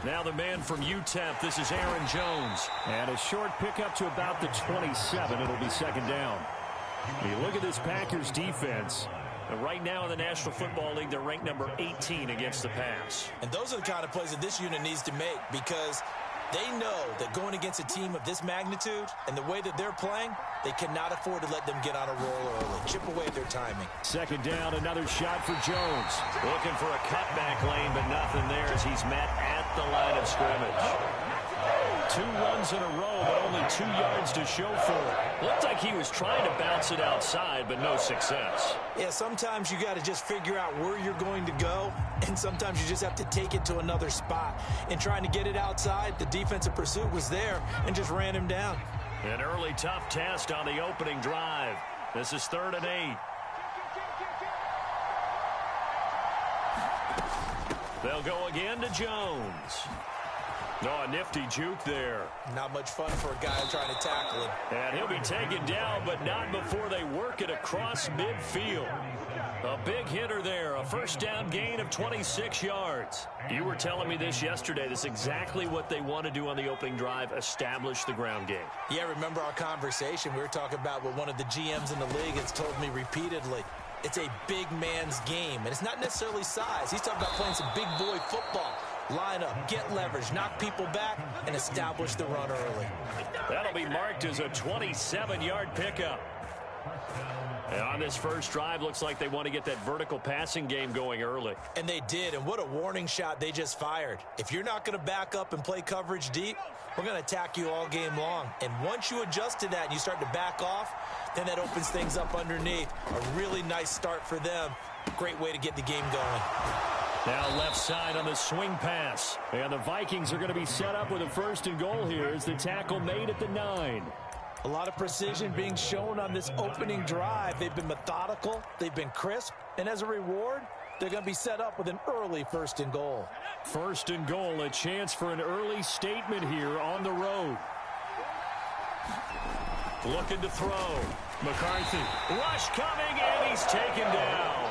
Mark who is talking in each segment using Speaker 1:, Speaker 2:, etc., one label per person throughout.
Speaker 1: Now the man from UTEP, this is Aaron Jones.
Speaker 2: And a short pickup to about the 27. It'll be second down. You look at this Packers defense.
Speaker 1: And right now in the National Football League, they're ranked number 18 against the pass.
Speaker 3: And those are the kind of plays that this unit needs to make, because they know that going against a team of this magnitude and the way that they're playing, they cannot afford to let them get on a roll early. Chip away at their timing.
Speaker 2: Second down, another shot for Jones.
Speaker 1: Looking for a cutback lane, but nothing there as he's met at the line of scrimmage. 2 runs in a row, but only 2 yards to show for it. Looked like he was trying to bounce it outside, but no success.
Speaker 3: Yeah, sometimes you got to just figure out where you're going to go, and sometimes you just have to take it to another spot. In trying to get it outside, the defensive pursuit was there and just ran him down.
Speaker 1: An early tough test on the opening drive. This is 3rd and 8. They'll go again to Jones. No, a nifty juke there.
Speaker 3: Not much fun for a guy trying to tackle him.
Speaker 1: And he'll be taken down, but not before they work it across midfield. A big hitter there, a first down gain of 26 yards. You were telling me this yesterday. This is exactly what they want to do on the opening drive, establish the ground game.
Speaker 3: Yeah, remember our conversation. We were talking about what one of the GMs in the league has told me repeatedly. It's a big man's game, and it's not necessarily size. He's talking about playing some big boy football. Line up, get leverage, knock people back, and establish the run early.
Speaker 1: That'll be marked as a 27-yard pickup. And on this first drive, looks like they want to get that vertical passing game going early.
Speaker 3: And they did, and what a warning shot they just fired. If you're not going to back up and play coverage deep, we're going to attack you all game long. And once you adjust to that and you start to back off, then that opens things up underneath. A really nice start for them. Great way to get the game going.
Speaker 1: Now left side on the swing pass.
Speaker 2: And the Vikings are going to be set up with a 1st and goal here as the tackle made at the 9.
Speaker 3: A lot of precision being shown on this opening drive. They've been methodical. They've been crisp. And as a reward, they're going to be set up with an early 1st and goal.
Speaker 2: 1st and goal, a chance for an early statement here on the road.
Speaker 1: Looking to throw. McCarthy. Rush coming, and he's taken down.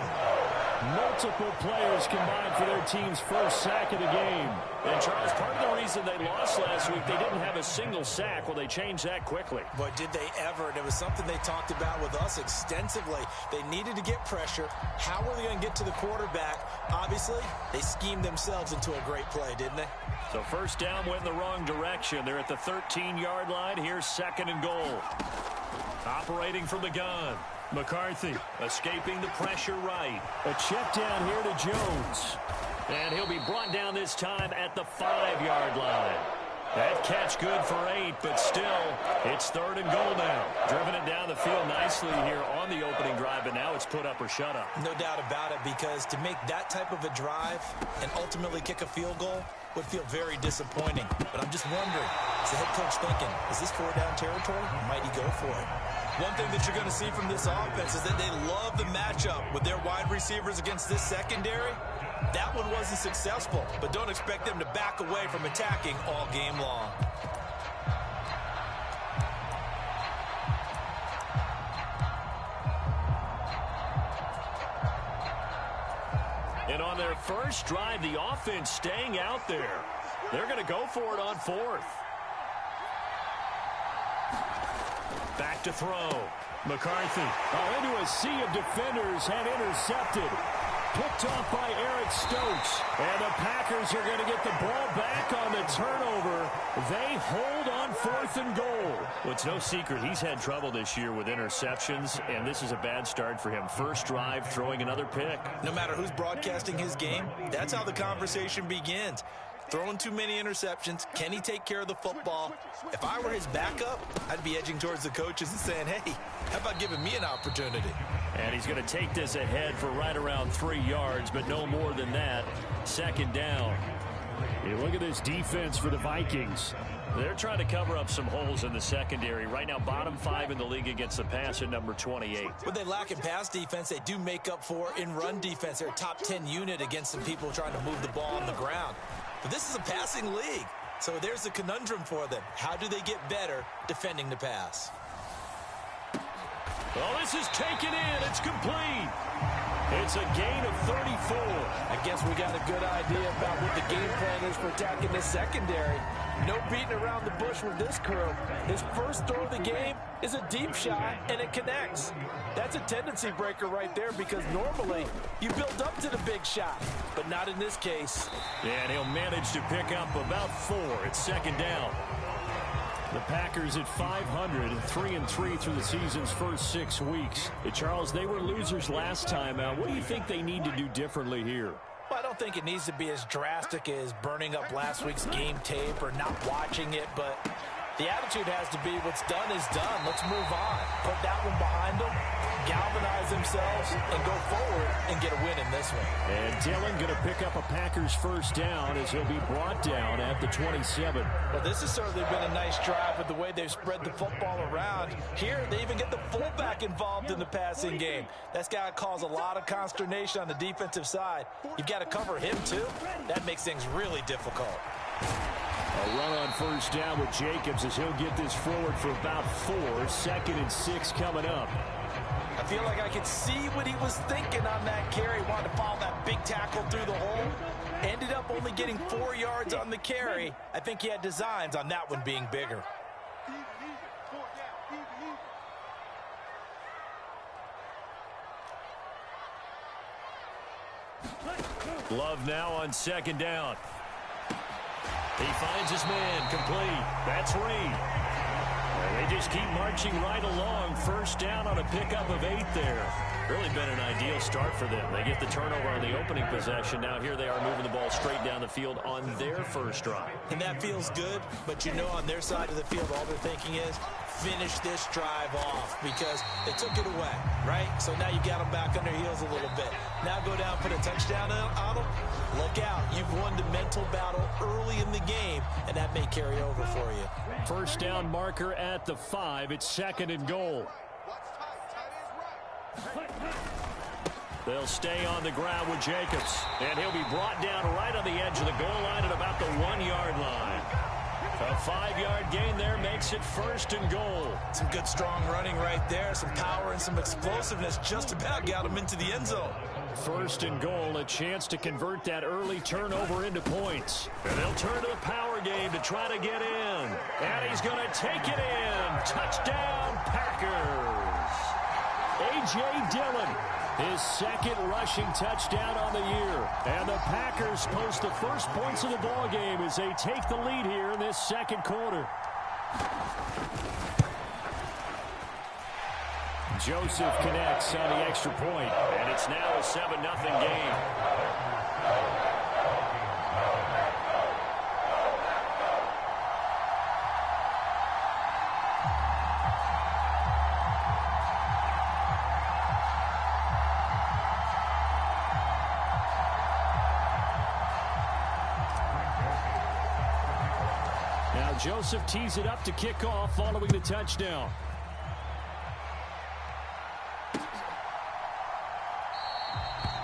Speaker 2: Multiple players combined for their team's first sack of the game.
Speaker 1: And, Charles, part of the reason they lost last week, they didn't have a single sack. Well, they changed that quickly.
Speaker 3: But did they ever? And it was something they talked about with us extensively. They needed to get pressure. How were they going to get to the quarterback? Obviously, they schemed themselves into a great play, didn't they?
Speaker 1: So first down went in the wrong direction. They're at the 13-yard line. Here's 2nd and goal. Operating from the gun. McCarthy escaping the pressure right.
Speaker 2: A check down here to Jones.
Speaker 1: And he'll be brought down this time at the 5-yard line. That catch good for 8, but still, it's 3rd and goal now. Driven it down the field nicely here on the opening drive, but now it's put up or shut up.
Speaker 3: No doubt about it, because to make that type of a drive and ultimately kick a field goal would feel very disappointing. But I'm just wondering, is the head coach thinking, is this 4-down territory, or might he go for it? One thing that you're going to see from this offense is that they love the matchup with their wide receivers against this secondary. That one wasn't successful, but don't expect them to back away from attacking all game long.
Speaker 1: And on their first drive, the offense staying out there. They're going to go for it on 4th. Back to throw. McCarthy.
Speaker 2: Into a sea of defenders and intercepted. Picked off by Eric Stokes. And the Packers are going to get the ball back on the turnover. They hold on 4th and goal.
Speaker 1: Well, it's no secret he's had trouble this year with interceptions, and this is a bad start for him. First drive, throwing another pick.
Speaker 3: No matter who's broadcasting his game, that's how the conversation begins. Throwing too many interceptions. Can he take care of the football? If I were his backup, I'd be edging towards the coaches and saying, hey, how about giving me an opportunity?
Speaker 1: And he's going to take this ahead for right around 3 yards, but no more than that. 2nd down.
Speaker 2: You look at this defense for the Vikings.
Speaker 1: They're trying to cover up some holes in the secondary. Right now, bottom 5 in the league against the pass at number 28.
Speaker 3: What they lack in pass defense, they do make up for in run defense. They're a top 10 unit against some people trying to move the ball on the ground. But this is a passing league, so there's a conundrum for them. How do they get better defending the pass?
Speaker 1: Well, this is taken in. It's complete.
Speaker 2: It's a gain of 34.
Speaker 3: I guess we got a good idea about what the game plan is for attacking this secondary. No beating around the bush with this crew. His first throw of the game is a deep shot, and it connects. That's a tendency breaker right there because normally you build up to the big shot, but not in this case.
Speaker 2: And he'll manage to pick up about 4. It's second down. The Packers at 500, 3-3 through the season's first 6 weeks. Charles, they were losers last time out. What do you think they need to do differently here?
Speaker 3: Well, I don't think it needs to be as drastic as burning up last week's game tape or not watching it, but the attitude has to be what's done is done. Let's move on. Put that one behind them, galvanize themselves, and go forward and get a win in this one.
Speaker 2: And Dillon going to pick up a Packers first down as he'll be brought down at the 27.
Speaker 3: Well, this has certainly been a nice drive with the way they've spread the football around. Here, they even get the fullback involved in the passing game. That's got to cause a lot of consternation on the defensive side. You've got to cover him, too. That makes things really difficult.
Speaker 2: A run on first down with Jacobs as he'll get this forward for about 4. 2nd and 6 coming up.
Speaker 3: I feel like I could see what he was thinking on that carry. Wanted to follow that big tackle through the hole. Ended up only getting 4 yards on the carry. I think he had designs on that one being bigger.
Speaker 1: Love now on second down. He finds his man, complete. That's Reed. They just keep marching right along. First down on a pickup of 8 there. Really been an ideal start for them. They get the turnover on the opening possession. Now here they are moving the ball straight down the field on their first drive.
Speaker 3: And that feels good, but you know on their side of the field, all they're thinking is, finish this drive off because they took it away, right? So now you got them back on their heels a little bit. Now go down, put a touchdown on them. Look out. You've won the mental battle early in the game, and that may carry over for you.
Speaker 2: First down marker at the 5. It's 2nd and goal. They'll stay on the ground with Jacobs, and he'll be brought down right on the edge of the goal line at about the 1-yard line. A 5-yard gain there makes it 1st and goal.
Speaker 3: Some good strong running right there. Some power and some explosiveness just about got him into the end zone.
Speaker 2: 1st and goal, a chance to convert that early turnover into points.
Speaker 1: And they'll turn to the power game to try to get in. And he's going to take it in. Touchdown, Packers.
Speaker 2: A.J. Dillon, his 2nd rushing touchdown on the year. And the Packers post the first points of the ball game as they take the lead here in this 2nd quarter. Joseph connects on the extra point.
Speaker 1: And it's now a 7-0 game.
Speaker 2: Now Joseph tees it up to kick off following the touchdown.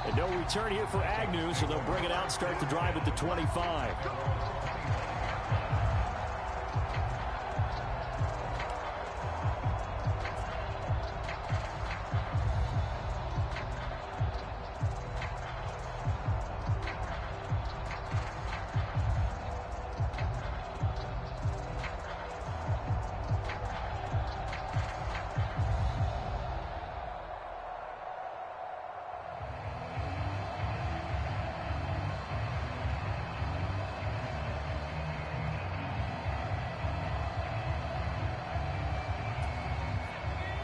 Speaker 2: And no return here for Agnew, so they'll bring it out, start the drive at the 25.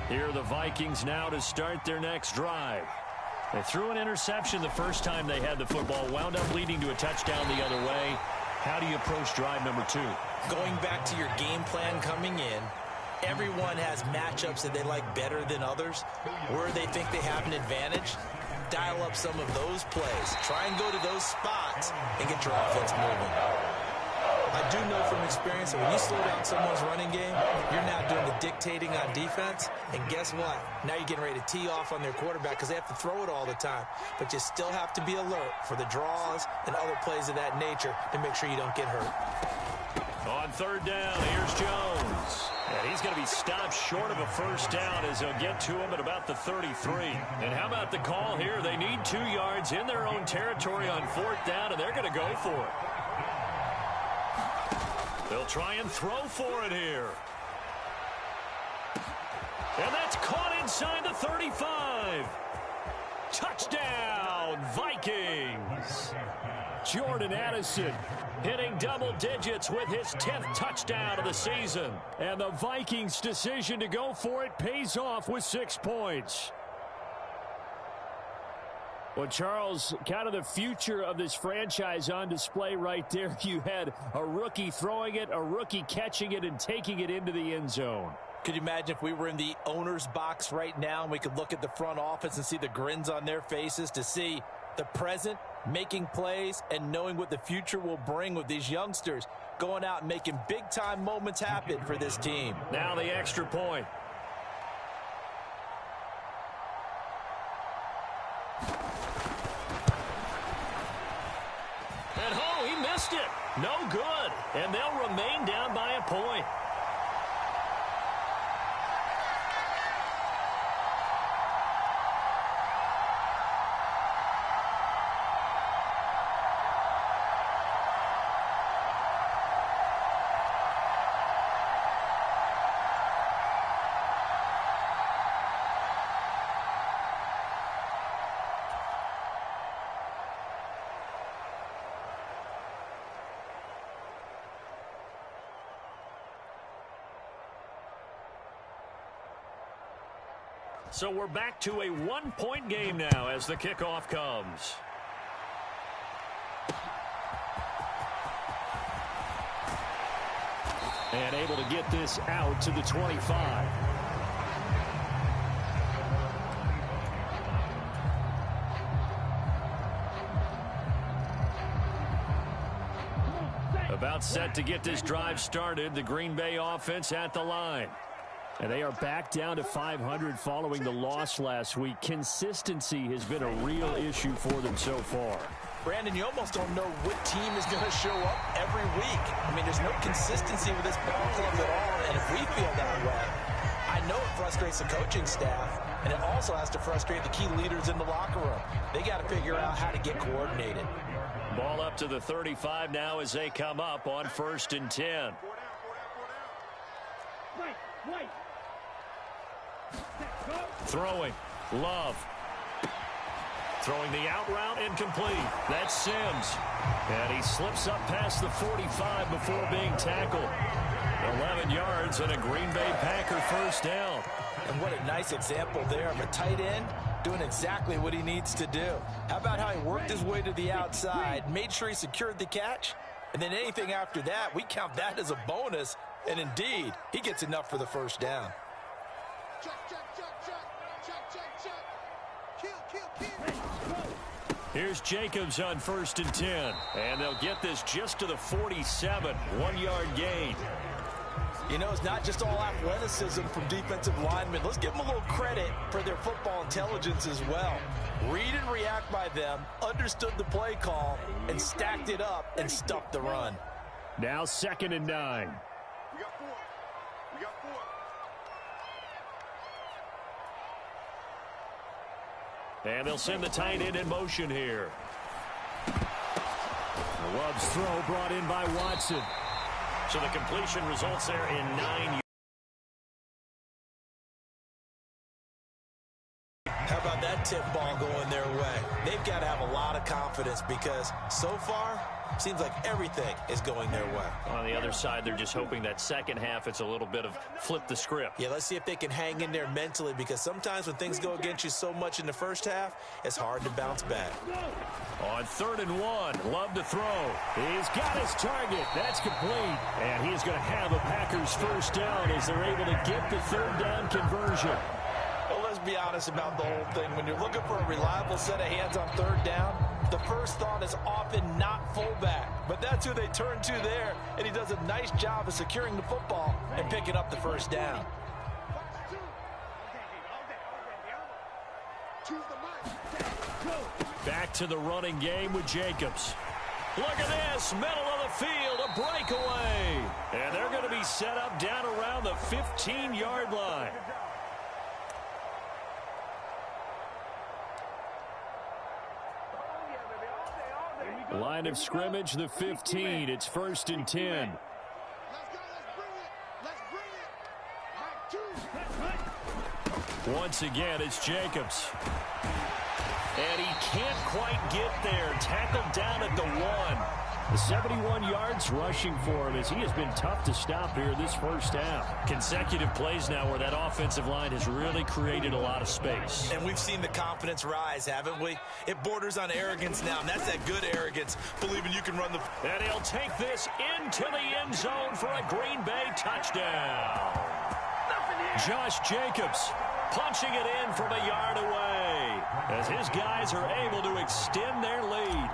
Speaker 1: Here are the Vikings now to start their next drive. They threw an interception the first time they had the football, wound up leading to a touchdown the other way. How do you approach drive number 2?
Speaker 3: Going back to your game plan coming in, everyone has matchups that they like better than others. Where they think they have an advantage, dial up some of those plays. Try and go to those spots and get your offense moving. I do know from experience that when you slow down someone's running game, you're now doing the dictating on defense. And guess what? Now you're getting ready to tee off on their quarterback because they have to throw it all the time. But you still have to be alert for the draws and other plays of that nature to make sure you don't get hurt.
Speaker 1: On 3rd down, here's Jones. And he's going to be stopped short of a first down as they'll get to him at about the 33. And how about the call here? They need 2 yards in their own territory on 4th down, and they're going to go for it. They'll try and throw for it here. And that's caught inside the 35. Touchdown, Vikings.
Speaker 2: Jordan Addison hitting double digits with his 10th touchdown of the season. And the Vikings' decision to go for it pays off with 6 points. Well, Charles, kind of the future of this franchise on display right there. You had a rookie throwing it, a rookie catching it, and taking it into the end zone.
Speaker 3: Could you imagine if we were in the owner's box right now and we could look at the front office and see the grins on their faces, to see the present making plays and knowing what the future will bring with these youngsters going out and making big-time moments happen for this team.
Speaker 1: Now the extra point. And oh, he missed it. No good. And they'll remain down by a point. So we're back to a 1-point game now as the kickoff comes.
Speaker 2: And able to get this out to the 25.
Speaker 1: About set to get this drive started. The Green Bay offense at the line.
Speaker 2: And they are back down to 500 following the loss last week. Consistency has been a real issue for them so far.
Speaker 3: Brandon, you almost don't know what team is going to show up every week. I mean, there's no consistency with this ball club at all, and if we feel that way, I know it frustrates the coaching staff, and it also has to frustrate the key leaders in the locker room. They got to figure out how to get coordinated.
Speaker 1: Ball up to the 35 now as they come up on 1st and 10. Throwing. Love. Throwing the out route incomplete. That's Sims. And he slips up past the 45 before being tackled. 11 yards and a Green Bay Packer first down.
Speaker 3: And what a nice example there of a tight end doing exactly what he needs to do. How about how he worked his way to the outside, made sure he secured the catch, and then anything after that, we count that as a bonus. And indeed, he gets enough for the first down.
Speaker 1: Here's Jacobs on 1st and 10. And they'll get this just to the 47. 1-yard gain.
Speaker 3: You know, it's not just all athleticism from defensive linemen. Let's give them a little credit for their football intelligence as well. Read and react by them, understood the play call, and stacked it up and stuffed the run.
Speaker 2: Now 2nd and 9.
Speaker 1: And they'll send the tight end in motion here.
Speaker 2: Love's throw brought in by Watson.
Speaker 1: So the completion results there in 9.
Speaker 3: How about that tip ball going their way? They've got to have a lot of confidence because so far, seems like everything is going their way.
Speaker 1: On the other side, they're just hoping that second half it's a little bit of flip the script.
Speaker 3: Yeah, let's see if they can hang in there mentally, because sometimes when things go against you so much in the first half, it's hard to bounce back.
Speaker 1: On 3rd and 1, Love to throw.
Speaker 2: He's got his target. That's complete. And he's going to have a Packers first down as they're able to get the 3rd down conversion.
Speaker 3: Well, let's be honest about the whole thing. When you're looking for a reliable set of hands on 3rd down, the first thought is often not fullback. But that's who they turn to there, and he does a nice job of securing the football and picking up the first down.
Speaker 1: Back to the running game with Jacobs. Look at this, middle of the field, a breakaway. And they're going to be set up down around the 15-yard line.
Speaker 2: Line of scrimmage, the 15. It's 1st and 10.
Speaker 1: Once again, it's Jacobs. And he can't quite get there. Tackled down at the 1.
Speaker 2: 71 yards rushing for him as he has been tough to stop here this first half.
Speaker 1: Consecutive plays now where that offensive line has really created a lot of space.
Speaker 3: And we've seen the confidence rise, haven't we? It borders on arrogance now, and that's that good arrogance, believing you can run the...
Speaker 1: And he'll take this into the end zone for a Green Bay touchdown. Josh Jacobs punching it in from a yard away as his guys are able to extend their lead.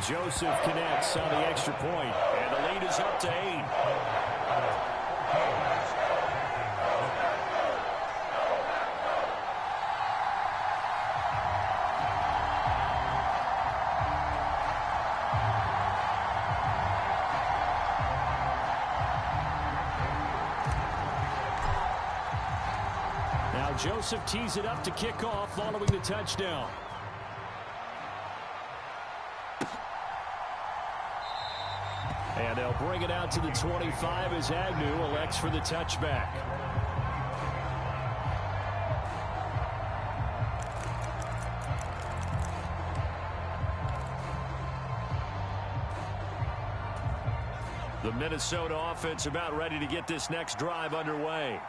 Speaker 2: Joseph connects on the extra point,
Speaker 1: and the lead is up to 8.
Speaker 2: Now Joseph tees it up to kick off following the touchdown. And they'll bring it out to the 25 as Agnew elects for the touchback.
Speaker 1: The Minnesota offense about ready to get this next drive underway.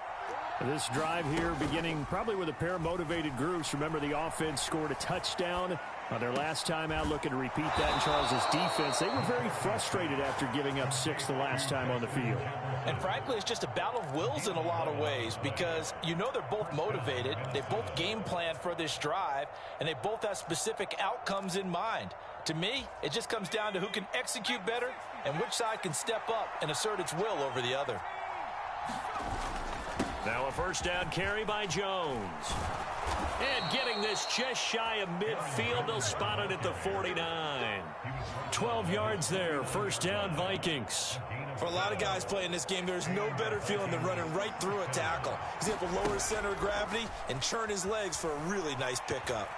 Speaker 2: This drive here beginning probably with a pair of motivated groups. Remember, the offense scored a touchdown on their last time out, looking to repeat that in Charles' defense. They were very frustrated after giving up 6 the last time on the field.
Speaker 3: And frankly, it's just a battle of wills in a lot of ways because you know they're both motivated. They both game plan for this drive, and they both have specific outcomes in mind. To me, it just comes down to who can execute better and which side can step up and assert its will over the other.
Speaker 1: Now a first down carry by Jones. And getting this just shy of midfield, they'll spot it at the 49. 12 yards there, first down Vikings.
Speaker 3: For a lot of guys playing this game, there's no better feeling than running right through a tackle. He's able to lower his center of gravity and churn his legs for a really nice pickup.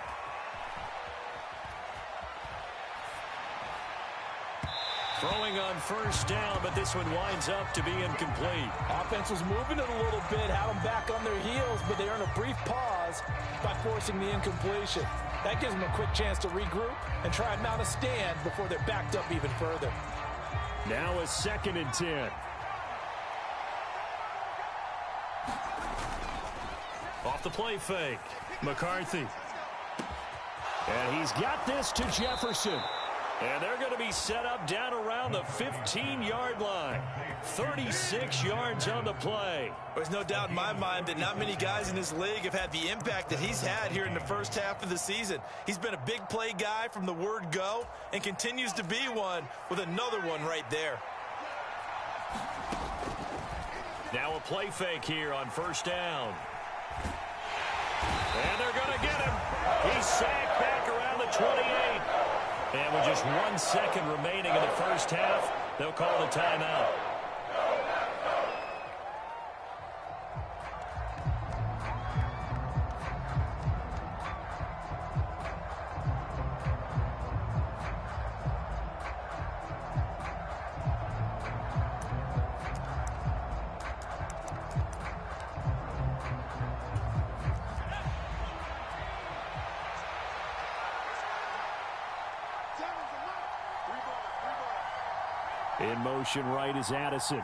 Speaker 1: Throwing on first down, but this one winds up to be incomplete.
Speaker 3: Offense was moving it a little bit, had them back on their heels, but they earn a brief pause by forcing the incompletion. That gives them a quick chance to regroup and try and mount a stand before they're backed up even further.
Speaker 2: Now a 2nd and 10.
Speaker 1: Off the play fake, McCarthy.
Speaker 2: And he's got this to Jefferson.
Speaker 1: And they're going to be set up down around the 15-yard line. 36 yards on the play.
Speaker 3: There's no doubt in my mind that not many guys in this league have had the impact that he's had here in the first half of the season. He's been a big play guy from the word go and continues to be one with another one right there.
Speaker 1: Now a play fake here on first down. And they're going to get him. He's sacked back around the 28. And with just 1 second remaining in the first half, they'll call the timeout.
Speaker 2: In motion right is Addison.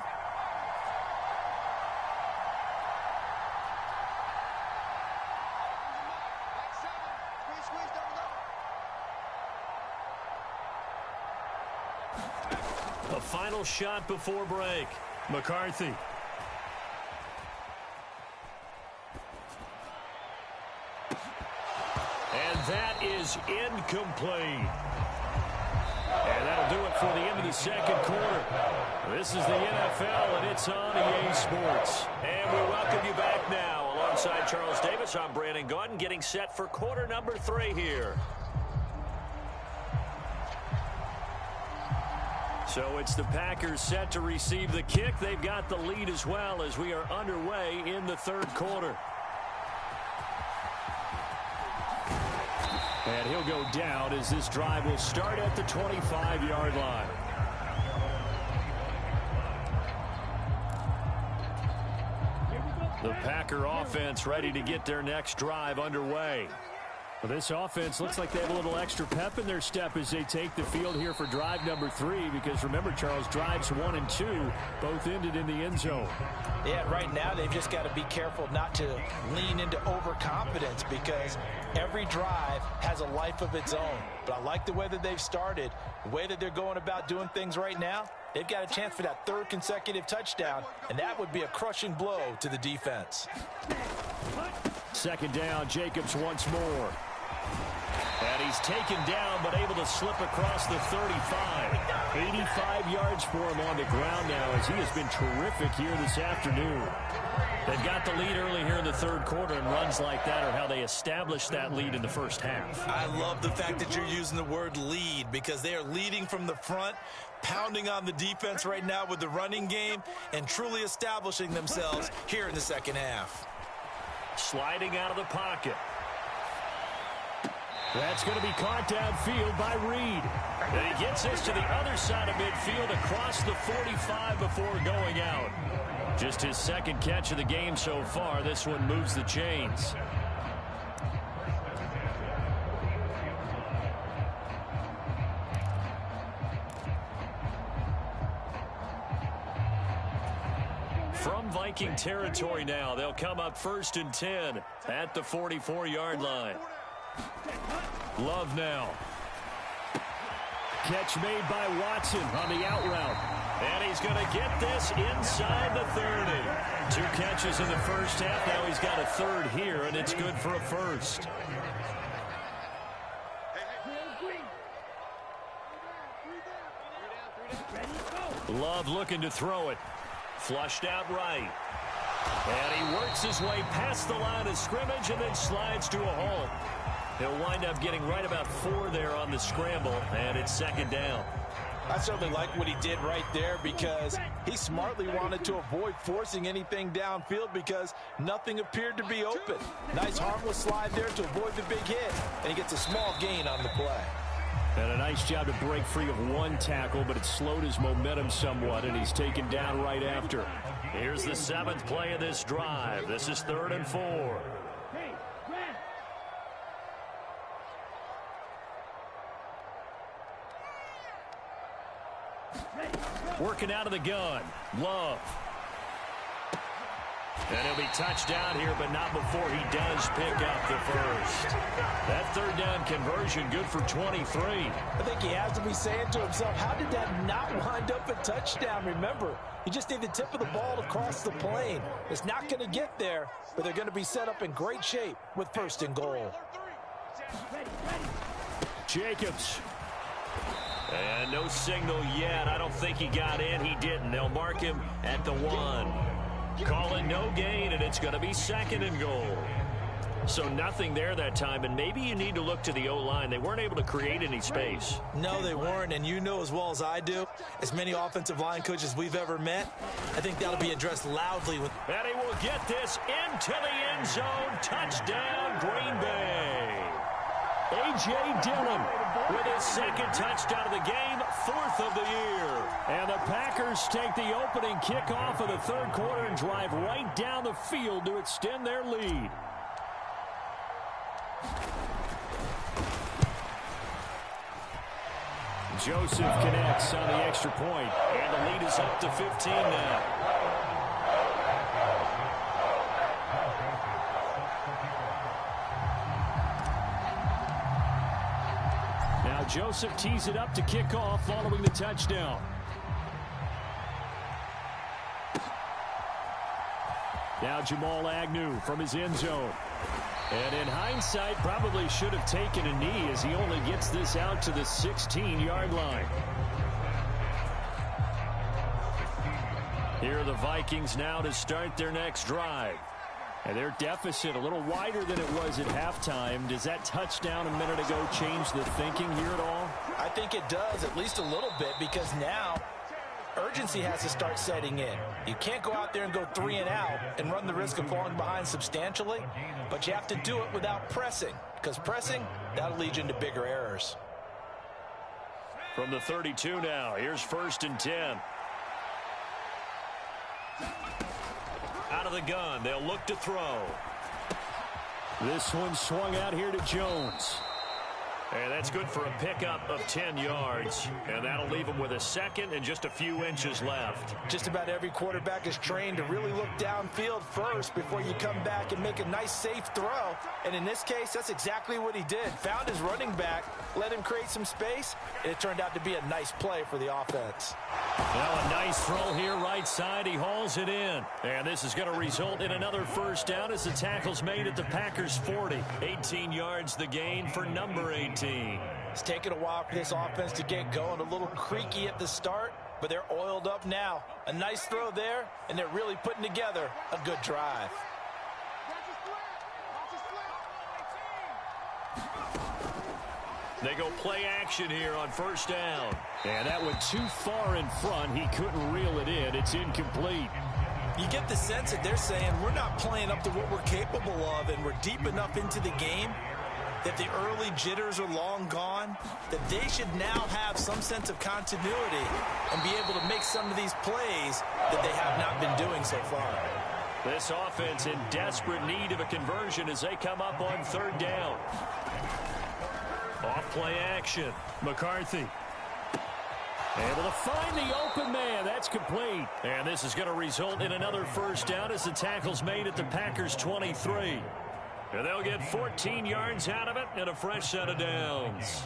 Speaker 1: A final shot before break. McCarthy. And that is incomplete. And that'll do it for the end of the second quarter. This is the NFL, and it's on EA Sports. And we welcome you back now. Alongside Charles Davis, I'm Brandon Gaudin, getting set for quarter number 3 here. So it's the Packers set to receive the kick. They've got the lead as well as we are underway in the third quarter. And he'll go down as this drive will start at the 25-yard line. The Packer offense ready to get their next drive underway. Well, this offense looks like they have a little extra pep in their step as they take the field here for drive number 3. Because remember, Charles, drives 1 and 2 both ended in the end zone.
Speaker 3: Yeah, right now they've just got to be careful not to lean into overconfidence because every drive has a life of its own. But I like the way that they've started, the way that they're going about doing things right now. They've got a chance for that 3rd consecutive touchdown, and that would be a crushing blow to the defense.
Speaker 2: 2nd down, Jacobs once more.
Speaker 1: And he's taken down, but able to slip across the 35.
Speaker 2: 85 yards for him on the ground now as he has been terrific here this afternoon.
Speaker 1: They've got the lead early here in the third quarter, and runs like that are how they established that lead in the first half.
Speaker 3: I love the fact that you're using the word lead because they are leading from the front, pounding on the defense right now with the running game, and truly establishing themselves here in the second half.
Speaker 1: Sliding out of the pocket.
Speaker 2: That's going to be caught downfield by Reed.
Speaker 1: And he gets this to the other side of midfield across the 45 before going out. Just his 2nd catch of the game so far. This one moves the chains. From Viking territory now, they'll come up 1st and 10 at the 44-yard line. Love now.
Speaker 2: Catch made by Watson on the out route.
Speaker 1: And he's going to get this inside the 30. 2 catches in the first half. Now he's got a 3rd here, and it's good for a 1st. Love looking to throw it. Flushed out right. And he works his way past the line of scrimmage and then slides to a halt. He'll wind up getting right about 4 there on the scramble, and it's 2nd down.
Speaker 3: I certainly like what he did right there because he smartly wanted to avoid forcing anything downfield because nothing appeared to be open. Nice harmless slide there to avoid the big hit, and he gets a small gain on the play.
Speaker 2: And a nice job to break free of 1 tackle, but it slowed his momentum somewhat, and he's taken down right after.
Speaker 1: Here's the 7th play of this drive. This is 3rd and 4. Working out of the gun. Love. And he'll be touched down here, but not before he does pick up the 1st. That 3rd down conversion good for 23.
Speaker 3: I think he has to be saying to himself, how did that not wind up a touchdown? Remember, you just need the tip of the ball to cross the plane. It's not going to get there, but they're going to be set up in great shape with 1st and goal.
Speaker 2: Jacobs.
Speaker 1: And no signal yet. I don't think he got in. He didn't. They'll mark him at the 1. Calling no gain, and it's going to be 2nd and goal. So nothing there that time, and maybe you need to look to the O-line. They weren't able to create any space.
Speaker 3: No, they weren't, and you know as well as I do, as many offensive line coaches we've ever met, I think that'll be addressed loudly.
Speaker 1: And he will get this into the end zone. Touchdown, Green Bay. A.J. Dillon with his 2nd touchdown of the game, 4th of the year.
Speaker 2: And the Packers take the opening kickoff of the 3rd quarter and drive right down the field to extend their lead. Joseph connects on the extra point,
Speaker 1: and the lead is up to 15 now.
Speaker 2: Joseph tees it up to kick off following the touchdown. Now Jamal Agnew from his end zone. And in hindsight, probably should have taken a knee as he only gets this out to the 16-yard line.
Speaker 1: Here are the Vikings now to start their next drive.
Speaker 2: And their deficit a little wider than it was at halftime. Does that touchdown a minute ago change the thinking here at all?
Speaker 3: I think it does, at least a little bit, because now urgency has to start setting in. You can't go out there and go 3 and out and run the risk of falling behind substantially, but you have to do it without pressing, because pressing, that'll lead you into bigger errors.
Speaker 1: From the 32 now, here's 1st and 10. Out of the gun, they'll look to throw.
Speaker 2: This one swung out here to Jones.
Speaker 1: And that's good for a pickup of 10 yards. And that'll leave him with a second and just a few inches left.
Speaker 3: Just about every quarterback is trained to really look downfield first before you come back and make a nice, safe throw. And in this case, that's exactly what he did. Found his running back, let him create some space, and it turned out to be a nice play for the offense.
Speaker 1: Now a nice throw here right side. He hauls it in. And this is going to result in another first down as the tackle's made at the Packers 40. 18 yards the gain for number 18.
Speaker 3: It's taken a while for this offense to get going. A little creaky at the start, but they're oiled up now. A nice throw there, and they're really putting together a good drive.
Speaker 1: They go play action here on 1st down.
Speaker 2: And that went too far in front. He couldn't reel it in. It's incomplete.
Speaker 3: You get the sense that they're saying we're not playing up to what we're capable of, and we're deep enough into the game that the early jitters are long gone, that they should now have some sense of continuity and be able to make some of these plays that they have not been doing so far.
Speaker 1: This offense in desperate need of a conversion as they come up on 3rd down. Off play action. McCarthy. Able to find the open man. That's complete. And this is going to result in another first down as the tackle's made at the Packers 23. And they'll get 14 yards out of it and a fresh set of downs.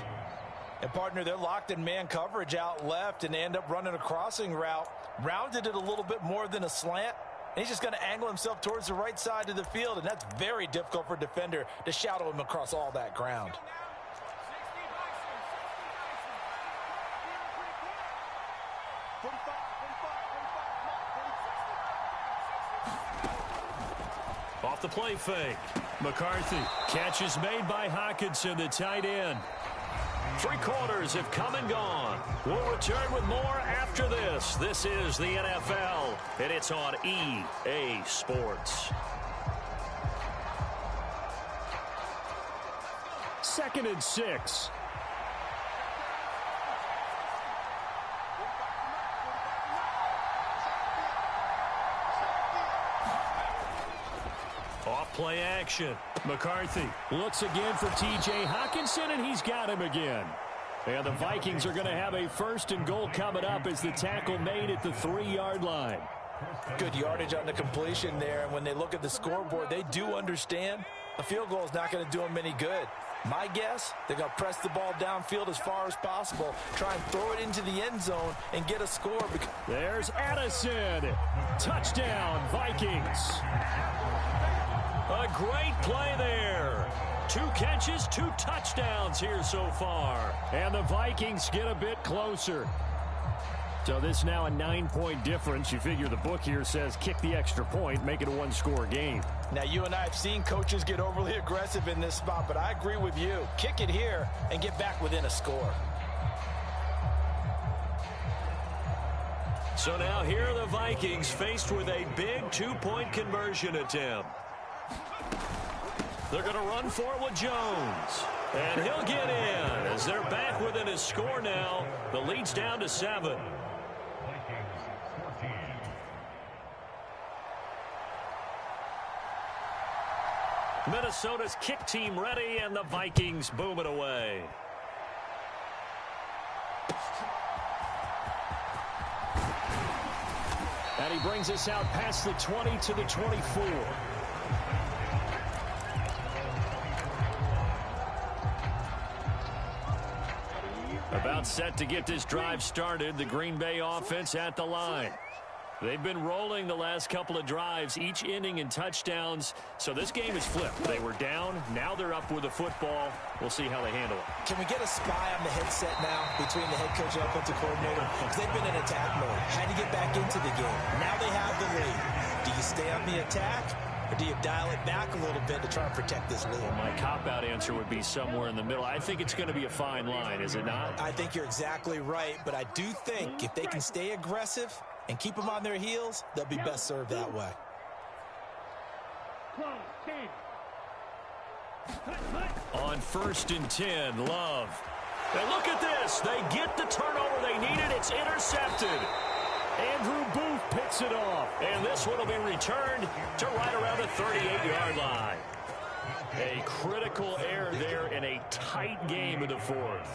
Speaker 3: And, partner, they're locked in man coverage out left and they end up running a crossing route. Rounded it a little bit more than a slant. And he's just going to angle himself towards the right side of the field, and that's very difficult for a defender to shadow him across all that ground.
Speaker 1: Off the play fake. McCarthy. Catch is made by Hockenson, the tight end. 3 quarters have come and gone. We'll return with more after this. This is the NFL, and it's on EA Sports.
Speaker 2: 2nd and 6.
Speaker 1: Off play action. McCarthy
Speaker 2: looks again for T.J. Hockenson, and he's got him again. And the Vikings are going to have a 1st and goal coming up as the tackle made at the 3-yard line.
Speaker 3: Good yardage on the completion there, and when they look at the scoreboard, they do understand a field goal is not going to do them any good. My guess, they're going to press the ball downfield as far as possible, try and throw it into the end zone and get a score.
Speaker 2: There's Addison. Touchdown, Vikings.
Speaker 1: A great play there. 2 catches, 2 touchdowns here so far.
Speaker 2: And the Vikings get a bit closer. So this now a 9-point difference. You figure the book here says kick the extra point, make it a 1-score game.
Speaker 3: Now, you and I have seen coaches get overly aggressive in this spot, but I agree with you. Kick it here and get back within a score.
Speaker 1: So now here are the Vikings faced with a big 2-point conversion attempt. They're going to run for it with Jones. And he'll get in as they're back within a score now. The lead's down to 7. Minnesota's kick team ready, and the Vikings boom it away.
Speaker 2: And he brings us out past the 20 to the 24.
Speaker 1: About set to get this drive started, the Green Bay offense at the line. They've been rolling the last couple of drives, each inning in touchdowns, so this game is flipped. They were down, now they're up with the football. We'll see how they handle it.
Speaker 3: Can we get a spy on the headset now between the head coach and offensive coordinator? Because they've been in attack mode, had to get back into the game. Now they have the lead. Do you stay on the attack, Or do you dial it back a little bit to try and protect this lead?
Speaker 1: Well, my cop-out answer would be somewhere in the middle. I think it's going to be a fine line, is it not?
Speaker 3: I think you're exactly right, but I do think if they can stay aggressive and keep them on their heels, they'll be best served that way.
Speaker 1: On 1st and 10, Love. And look at this. They get the turnover they needed. It's intercepted.
Speaker 2: Andrew Booth picks it off.
Speaker 1: And this one will be returned to right around the 38-yard line. A critical error there in a tight game in the 4th.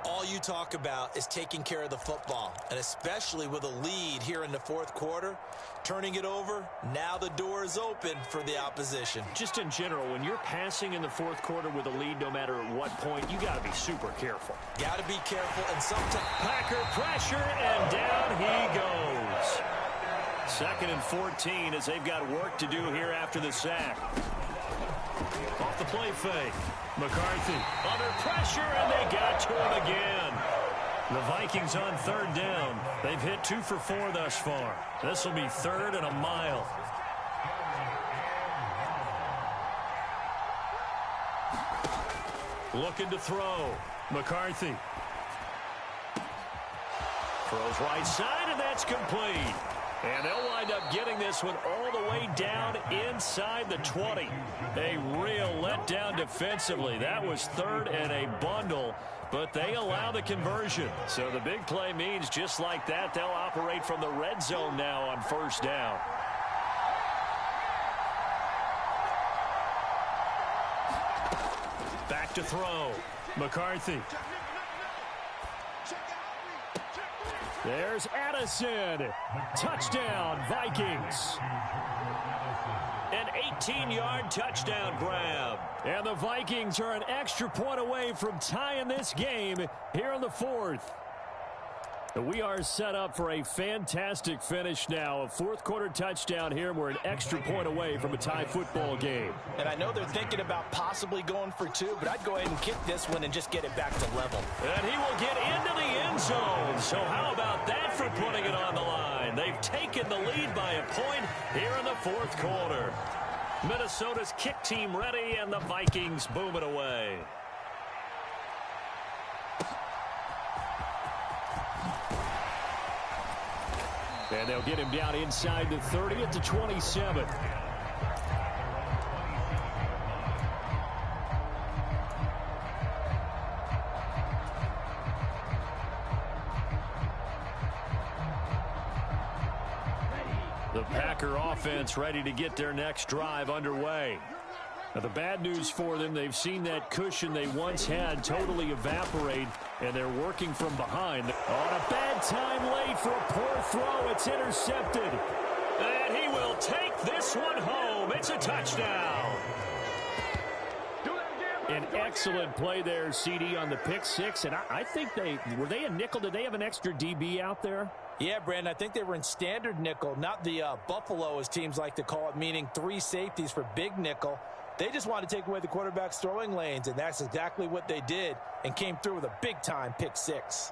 Speaker 3: All you talk about is taking care of the football, and especially with a lead here in the 4th quarter, turning it over, now the door is open for the opposition.
Speaker 1: Just in general, when you're passing in the 4th quarter with a lead, no matter at what point, you got to be super careful.
Speaker 3: Got to be careful, and sometimes
Speaker 1: Packer pressure, and down he goes. 2nd and 14 as they've got work to do here after the sack. Off the play fake. McCarthy under pressure, and they got to him again. The Vikings on 3rd down. They've hit 2 for 4 thus far. This will be 3rd and a mile. Looking to throw. McCarthy. Throws right side, and that's complete. And they'll wind up getting this one all the way down inside the 20. A real letdown defensively. That was 3rd and a bundle, but they allow the conversion. So the big play means just like that, they'll operate from the red zone now on 1st down. Back to throw. McCarthy.
Speaker 2: There's Addison. Touchdown, Vikings.
Speaker 1: An 18-yard touchdown grab.
Speaker 2: And the Vikings are an extra point away from tying this game here in the 4th. We are set up for a fantastic finish now. A 4th quarter touchdown here. We're an extra point away from a tie football game.
Speaker 3: And I know they're thinking about possibly going for 2, but I'd go ahead and kick this one and just get it back to level.
Speaker 1: And he will get into the end zone. So how about that for putting it on the line? They've taken the lead by a point here in the 4th quarter. Minnesota's kick team ready, and the Vikings boom it away.
Speaker 2: And they'll get him down inside the 30 at the 27.
Speaker 1: The Packer offense ready to get their next drive underway. Now, the bad news for them, they've seen that cushion they once had totally evaporate, and they're working from behind.
Speaker 2: On a bad time late for a poor throw. It's intercepted.
Speaker 1: And he will take this one home. It's a touchdown.
Speaker 2: An excellent play there, CD, on the pick six. And I think were they a nickel? Did they have an extra DB out there?
Speaker 3: Yeah, Brandon, I think they were in standard nickel, not the Buffalo, as teams like to call it, meaning 3 safeties for big nickel. They just want to take away the quarterback's throwing lanes, and that's exactly what they did and came through with a big-time pick six.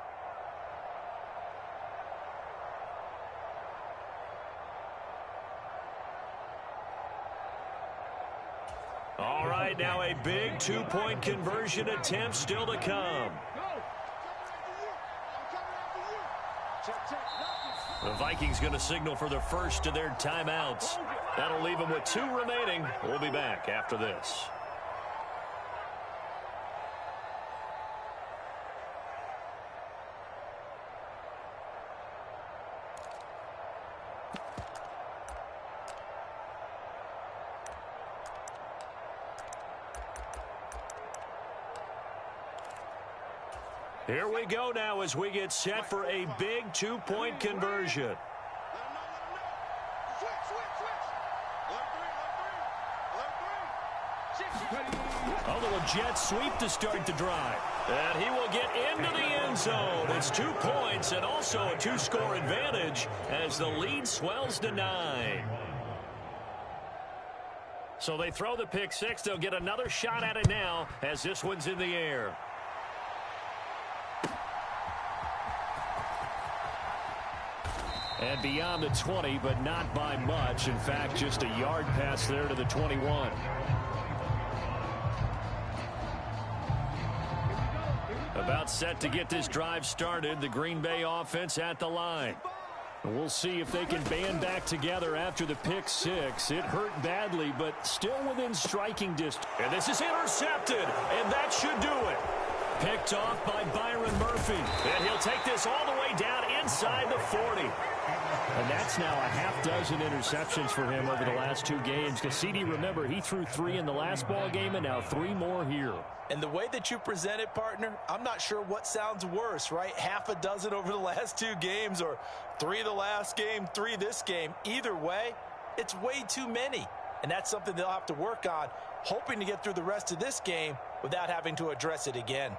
Speaker 1: All right, now a big 2-point conversion attempt still to come. The Vikings going to signal for the first of their timeouts. That'll leave them with 2 remaining. We'll be back after this. Here we go now as we get set for a big 2-point conversion. A little jet sweep to start the drive. And he will get into the end zone. It's 2 points and also a 2-score advantage as the lead swells to 9. So they throw the pick six. They'll get another shot at it now as this one's in the air.
Speaker 2: And beyond the 20, but not by much. In fact, just a yard pass there to the 21. About set to get this drive started. The Green Bay offense at the line. We'll see if they can band back together after the pick six. It hurt badly, but still within striking distance.
Speaker 1: And this is intercepted, and that should do it. Picked off by Byron Murphy. And he'll take this all the way down inside the 40.
Speaker 2: And that's now a half dozen interceptions for him over the last two games. Cassidy, remember, he threw 3 in the last ball game and now 3 more here.
Speaker 3: And the way that you present it, partner, I'm not sure what sounds worse, right? Half a dozen over the last 2 games or 3 the last game, 3 this game. Either way, it's way too many. And that's something they'll have to work on, hoping to get through the rest of this game without having to address it again.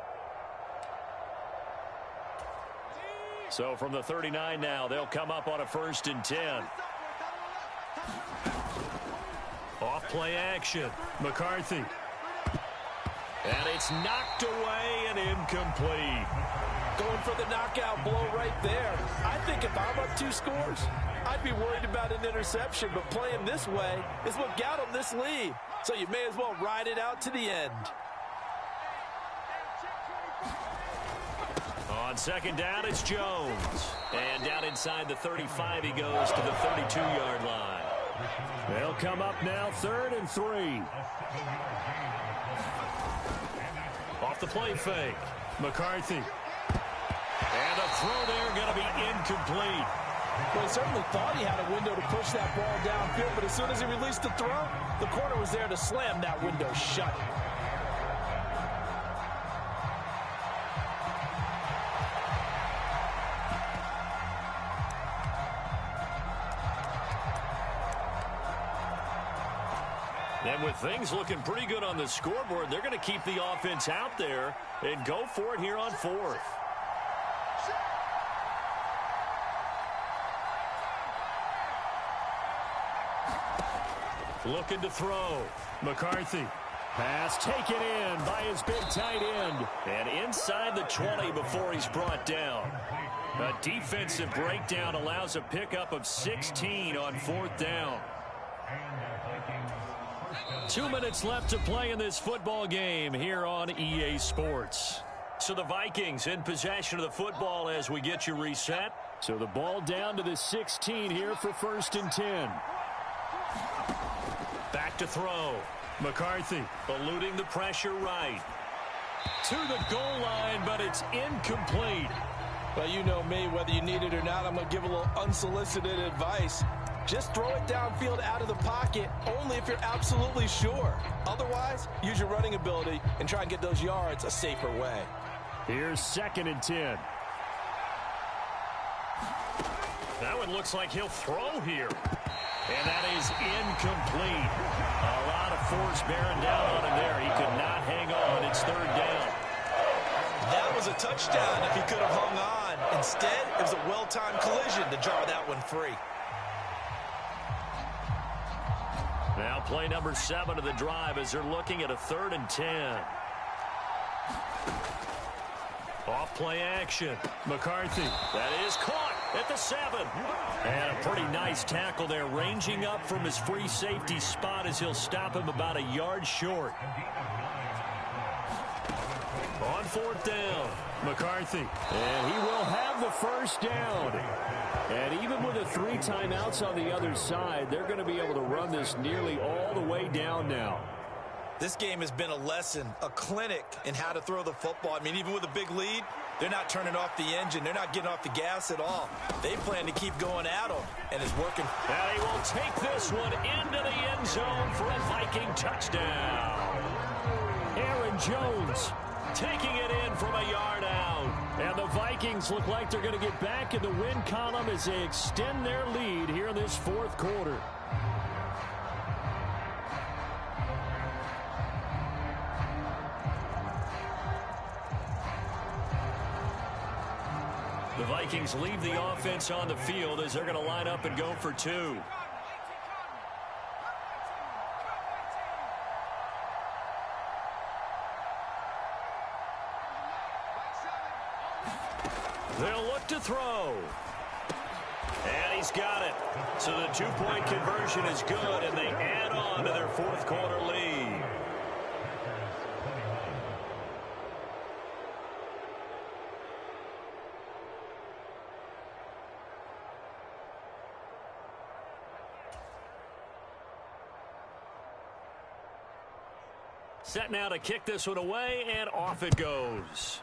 Speaker 1: So from the 39 now, they'll come up on a 1st and 10. Off play action. McCarthy. And it's knocked away and incomplete.
Speaker 3: Going for the knockout blow right there. I think if I'm up 2 scores, I'd be worried about an interception, but playing this way is what got them this lead. So you may as well ride it out to the end.
Speaker 1: On 2nd down, it's Jones. And down inside the 35, he goes to the 32-yard line.
Speaker 2: They'll come up now 3rd and 3.
Speaker 1: Off the play fake. McCarthy. And the throw there going to be incomplete.
Speaker 3: Well, he certainly thought he had a window to push that ball downfield, but as soon as he released the throw, the corner was there to slam that window shut.
Speaker 1: And with things looking pretty good on the scoreboard, they're going to keep the offense out there and go for it here on 4th. Looking to throw. McCarthy.
Speaker 2: Pass taken in by his big tight end.
Speaker 1: And inside the 20 before he's brought down. A defensive breakdown allows a pickup of 16 on 4th down. 2 minutes left to play in this football game here on EA Sports. So the Vikings in possession of the football as we get you reset.
Speaker 2: So the ball down to the 16 here for 1st and 10.
Speaker 1: Back to throw. McCarthy eluding the pressure right. To the goal line, but it's incomplete.
Speaker 3: Well, you know me, whether you need it or not, I'm going to give a little unsolicited advice. Just throw it downfield out of the pocket, only if you're absolutely sure. Otherwise, use your running ability and try and get those yards a safer way.
Speaker 2: Here's 2nd and 10.
Speaker 1: That one looks like he'll throw here. And that is incomplete. A lot of force bearing down on him there. He could not hang on. It's 3rd down.
Speaker 3: That was a touchdown if he could have hung on. Instead, it was a well-timed collision to draw that one free.
Speaker 1: Now play number 7 of the drive as they're looking at a 3rd and 10. Off play action. McCarthy. That is caught at the 7. And a pretty nice tackle there, ranging up from his free safety spot as he'll stop him about a yard short. On 4th down, McCarthy.
Speaker 2: And he will have the 1st down. And even with the 3 timeouts on the other side, they're going to be able to run this nearly all the way down now.
Speaker 3: This game has been a lesson, a clinic in how to throw the football. I mean, even with a big lead, they're not turning off the engine. They're not getting off the gas at all. They plan to keep going at them, and it's working.
Speaker 1: And he will take this one into the end zone for a Viking touchdown.
Speaker 2: Aaron Jones
Speaker 1: taking it in from a yard out.
Speaker 2: And the Vikings look like they're going to get back in the win column as they extend their lead here in this 4th quarter.
Speaker 1: The Vikings leave the offense on the field as they're going to line up and go for 2. They'll look to throw. And he's got it. So the two-point conversion is good, and they add on to their fourth quarter lead. Set now to kick this one away, and off it goes.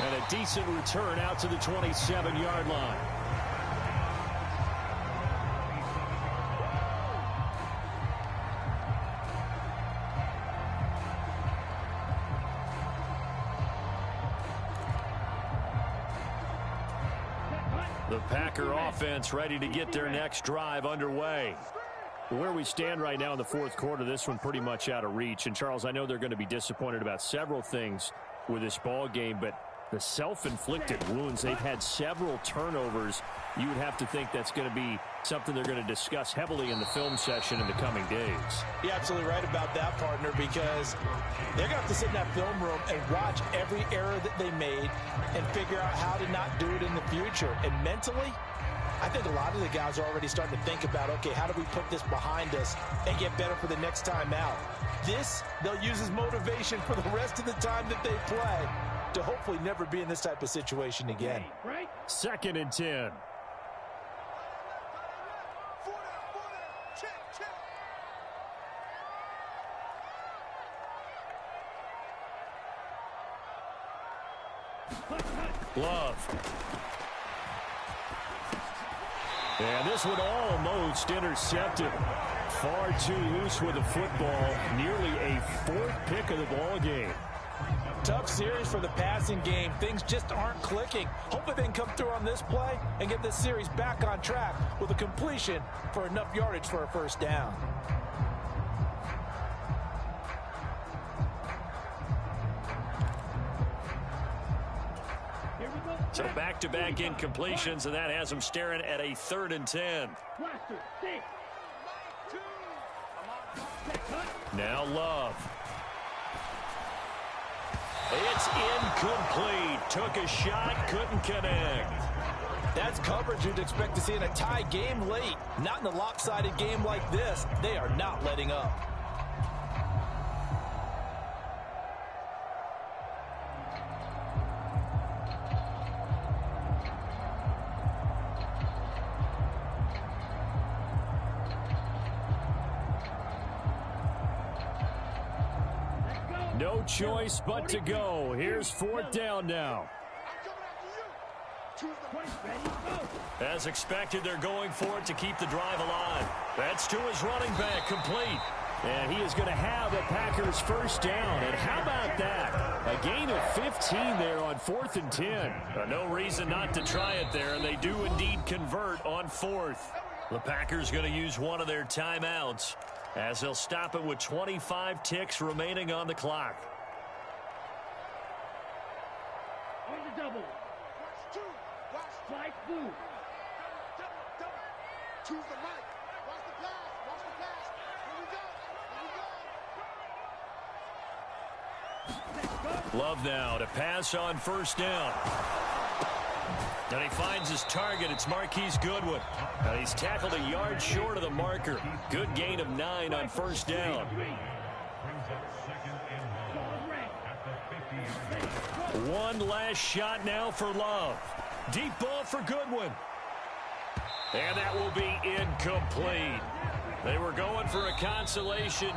Speaker 1: And a decent return out to the 27-yard line. The Packer offense ready to get their next drive underway. Where we stand right now in the fourth quarter, this one pretty much out of reach. And, Charles, I know they're going to be disappointed about several things with this ball game, but the self-inflicted wounds, they've had several turnovers. You would have to think that's going to be something they're going to discuss heavily in the film session in the coming days.
Speaker 3: You're absolutely right about that, partner, because they're going to have to sit in that film room and watch every error that they made and figure out how to not do it in the future. And mentally, I think a lot of the guys are already starting to think about, okay, how do we put this behind us and get better for the next time out? This, they'll use as motivation for the rest of the time that they play to hopefully never be in this type of situation again.
Speaker 2: Second and 10. Love. And this one almost intercepted. Far too loose with the football. Nearly a fourth pick of the ball game.
Speaker 3: Tough series for the passing game. Things just aren't clicking. Hopefully they can come through on this play and get this series back on track with a completion for enough yardage for a first down.
Speaker 1: So back-to-back incompletions, and that has them staring at a 3rd and 10. Now Love. It's incomplete. Took a shot, couldn't connect.
Speaker 3: That's coverage you'd expect to see in a tie game late. Not in a lopsided game like this. They are not letting up.
Speaker 2: No choice but to go. Here's 4th down now.
Speaker 1: As expected, they're going for it to keep the drive alive. That's to his running back, complete.
Speaker 2: And he is going to have a Packers first down. And how about that? A gain of 15 there on 4th and 10.
Speaker 1: No reason not to try it there, and they do indeed convert on 4th. The Packers going to use one of their timeouts, as they'll stop it with 25 ticks remaining on the clock.
Speaker 4: On the double. Strike blue. Choose the right. Watch the pass. Watch the pass. Here we go.
Speaker 1: Love now to pass on first down. And he finds his target. It's Marquise Goodwin. And he's tackled a yard short of the marker. Good gain of 9 on first down. One last shot now for Love. Deep ball for Goodwin. And that will be incomplete. They were going for a consolation